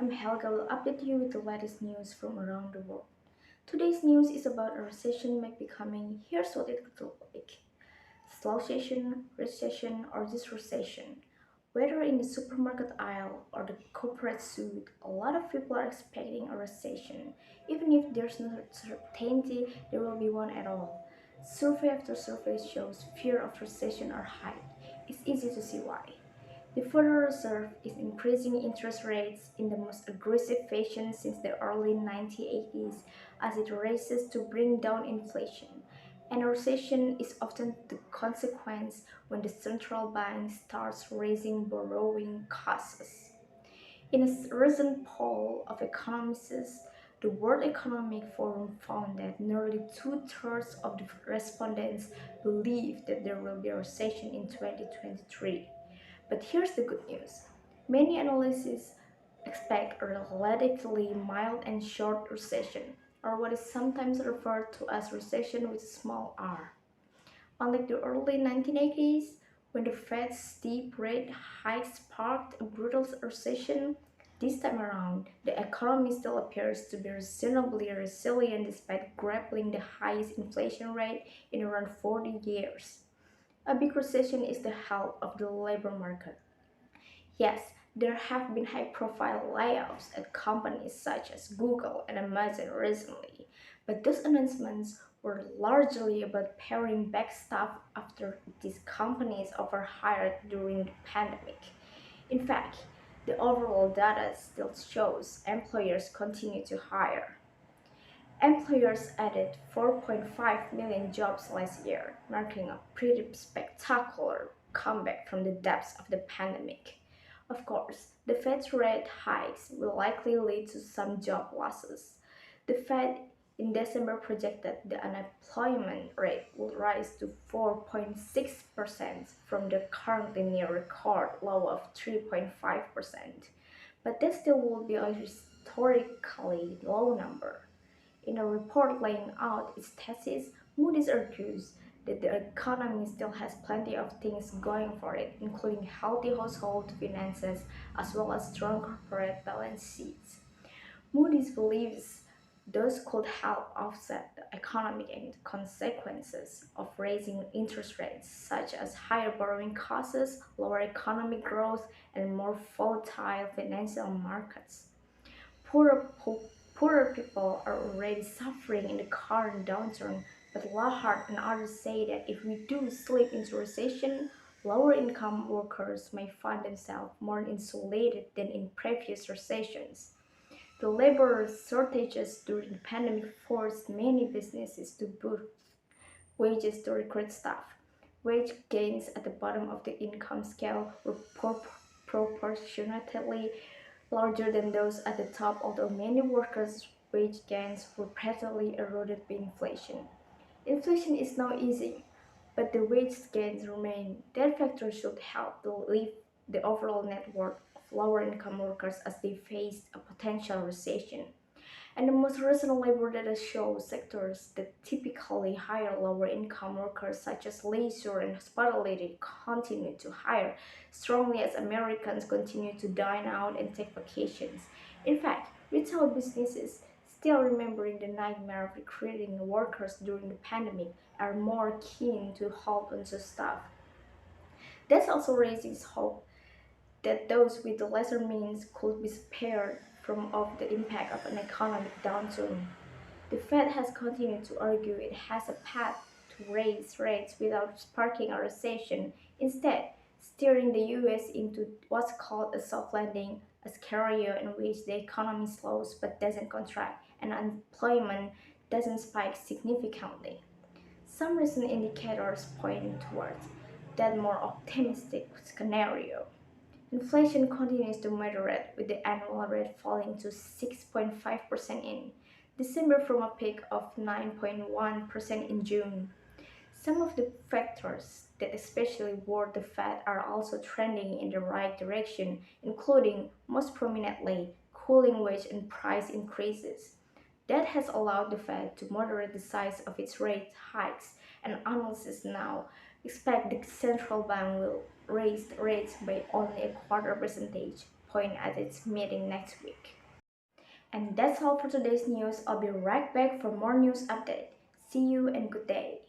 I'm Helga will update you with the latest news from around the world. Today's news is about a recession might be coming. Here's what it could look like. Slow recession, or this recession. Whether in the supermarket aisle or the corporate suite, a lot of people are expecting a recession, even if there's no certainty there will be one at all. Survey after survey shows fear of recession are high. It's easy to see why. The Federal Reserve is increasing interest rates in the most aggressive fashion since the early 1980s as it races to bring down inflation. And a recession is often the consequence when the central bank starts raising borrowing costs. In a recent poll of economists, the World Economic Forum found that nearly two-thirds of the respondents believe that there will be a recession in 2023. But here's the good news. Many analysts expect a relatively mild and short recession, or what is sometimes referred to as recession with a small r. Unlike the early 1980s, when the Fed's steep rate hikes sparked a brutal recession, this time around, the economy still appears to be reasonably resilient despite grappling the highest inflation rate in around 40 years. A big recession is the health of the labor market. Yes, there have been high-profile layoffs at companies such as Google and Amazon recently, but those announcements were largely about paring back staff after these companies overhired during the pandemic. In fact, the overall data still shows employers continue to hire. Employers added 4.5 million jobs last year, marking a pretty spectacular comeback from the depths of the pandemic. Of course, the Fed's rate hikes will likely lead to some job losses. The Fed in December projected the unemployment rate will rise to 4.6% from the currently near record low of 3.5%. But that still will be a historically low number. In a report laying out its thesis, Moody's argues that the economy still has plenty of things going for it, including healthy household finances as well as strong corporate balance sheets. Moody's believes those could help offset the economic consequences of raising interest rates, such as higher borrowing costs, lower economic growth, and more volatile financial markets. Poorer, poorer people are already suffering in the current downturn, but Lahart and others say that if we do slip into recession, lower income workers may find themselves more insulated than in previous recessions. The labor shortages during the pandemic forced many businesses to boost wages to recruit staff. Wage gains at the bottom of the income scale were proportionately larger than those at the top, although many workers' wage gains were practically eroded by inflation. Inflation is now easing, but the wage gains remain. That factor should help to lift the overall net worth of lower income workers as they face a potential recession. And the most recent labor data shows sectors that typically hire lower income workers such as leisure and hospitality continue to hire strongly as Americans continue to dine out and take vacations. In fact, retail businesses, still remembering the nightmare of recruiting workers during the pandemic, are more keen to hold onto staff. That's also raises hope that those with lesser means could be spared from of the impact of an economic downturn. The Fed has continued to argue it has a path to raise rates without sparking a recession, instead steering the US into what's called a soft landing, a scenario in which the economy slows but doesn't contract and unemployment doesn't spike significantly. Some recent indicators point towards that more optimistic scenario. Inflation continues to moderate, with the annual rate falling to 6.5% in December from a peak of 9.1% in June. Some of the factors that especially worry the Fed are also trending in the right direction, including, most prominently, cooling wage and price increases. That has allowed the Fed to moderate the size of its rate hikes, and analysts now expect the central bank will raise rates by only a quarter percentage point at its meeting next week. And that's all for today's news. I'll be right back for more news update. See you and good day.